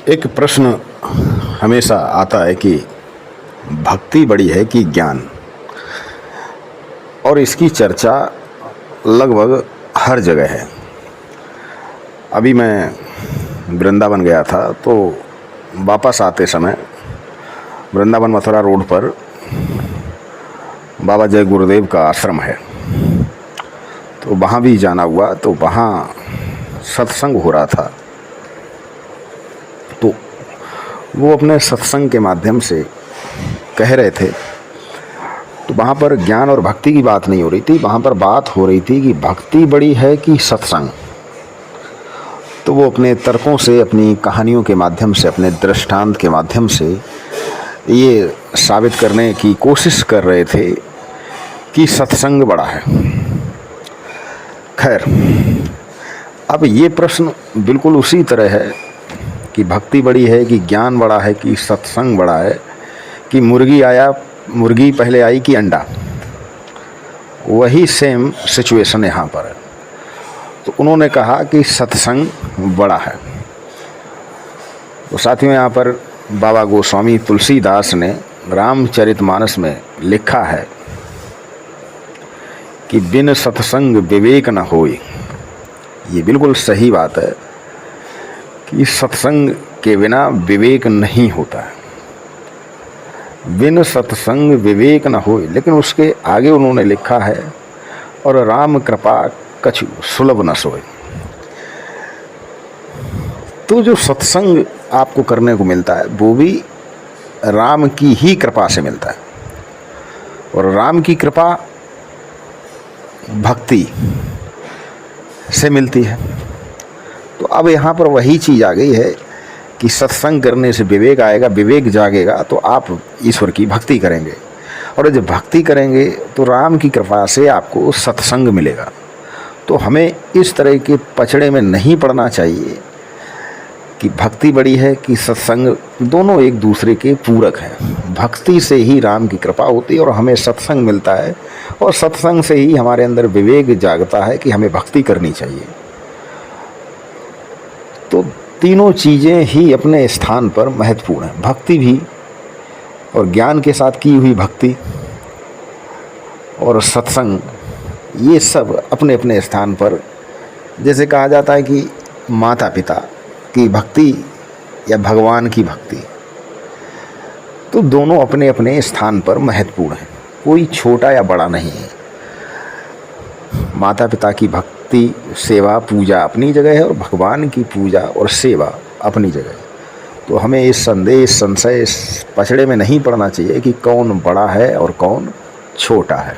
एक प्रश्न हमेशा आता है कि भक्ति बड़ी है कि ज्ञान, और इसकी चर्चा लगभग हर जगह है। अभी मैं वृंदावन गया था तो वापस आते समय वृंदावन मथुरा रोड पर बाबा जय गुरुदेव का आश्रम है, तो वहाँ भी जाना हुआ। तो वहाँ सत्संग हो रहा था, तो वो अपने सत्संग के माध्यम से कह रहे थे। तो वहाँ पर ज्ञान और भक्ति की बात नहीं हो रही थी, वहाँ पर बात हो रही थी कि भक्ति बड़ी है कि सत्संग। तो वो अपने तर्कों से, अपनी कहानियों के माध्यम से, अपने दृष्टांत के माध्यम से ये साबित करने की कोशिश कर रहे थे कि सत्संग बड़ा है। खैर, अब ये प्रश्न बिल्कुल उसी तरह है कि भक्ति बड़ी है कि ज्ञान बड़ा है कि सत्संग बड़ा है, कि मुर्गी पहले आई कि अंडा। वही सेम सिचुएशन यहाँ पर है। तो उन्होंने कहा कि सत्संग बड़ा है। तो साथियों, यहाँ पर बाबा गोस्वामी तुलसीदास ने रामचरितमानस में लिखा है कि बिन सत्संग विवेक न होए। ये बिल्कुल सही बात है कि सत्संग के बिना विवेक नहीं होता है। बिन सत्संग विवेक न होए, लेकिन उसके आगे उन्होंने लिखा है और राम कृपा कछु सुलभ न सोए। तो जो सत्संग आपको करने को मिलता है वो भी राम की ही कृपा से मिलता है, और राम की कृपा भक्ति से मिलती है। तो अब यहाँ पर वही चीज़ आ गई है कि सत्संग करने से विवेक आएगा, विवेक जागेगा तो आप ईश्वर की भक्ति करेंगे, और जब भक्ति करेंगे तो राम की कृपा से आपको सत्संग मिलेगा। तो हमें इस तरह के पचड़े में नहीं पड़ना चाहिए कि भक्ति बड़ी है कि सत्संग। दोनों एक दूसरे के पूरक हैं। भक्ति से ही राम की कृपा होती है और हमें सत्संग मिलता है, और सत्संग से ही हमारे अंदर विवेक जागता है कि हमें भक्ति करनी चाहिए। तो तीनों चीज़ें ही अपने स्थान पर महत्वपूर्ण हैं। भक्ति भी, और ज्ञान के साथ की हुई भक्ति, और सत्संग, ये सब अपने अपने स्थान पर। जैसे कहा जाता है कि माता पिता की भक्ति या भगवान की भक्ति, तो दोनों अपने अपने स्थान पर महत्वपूर्ण हैं। कोई छोटा या बड़ा नहीं है। माता पिता की भक्ति, सेवा, पूजा अपनी जगह है, और भगवान की पूजा और सेवा अपनी जगह है। तो हमें इस संदेश, संशय, इस पचड़े में नहीं पड़ना चाहिए कि कौन बड़ा है और कौन छोटा है।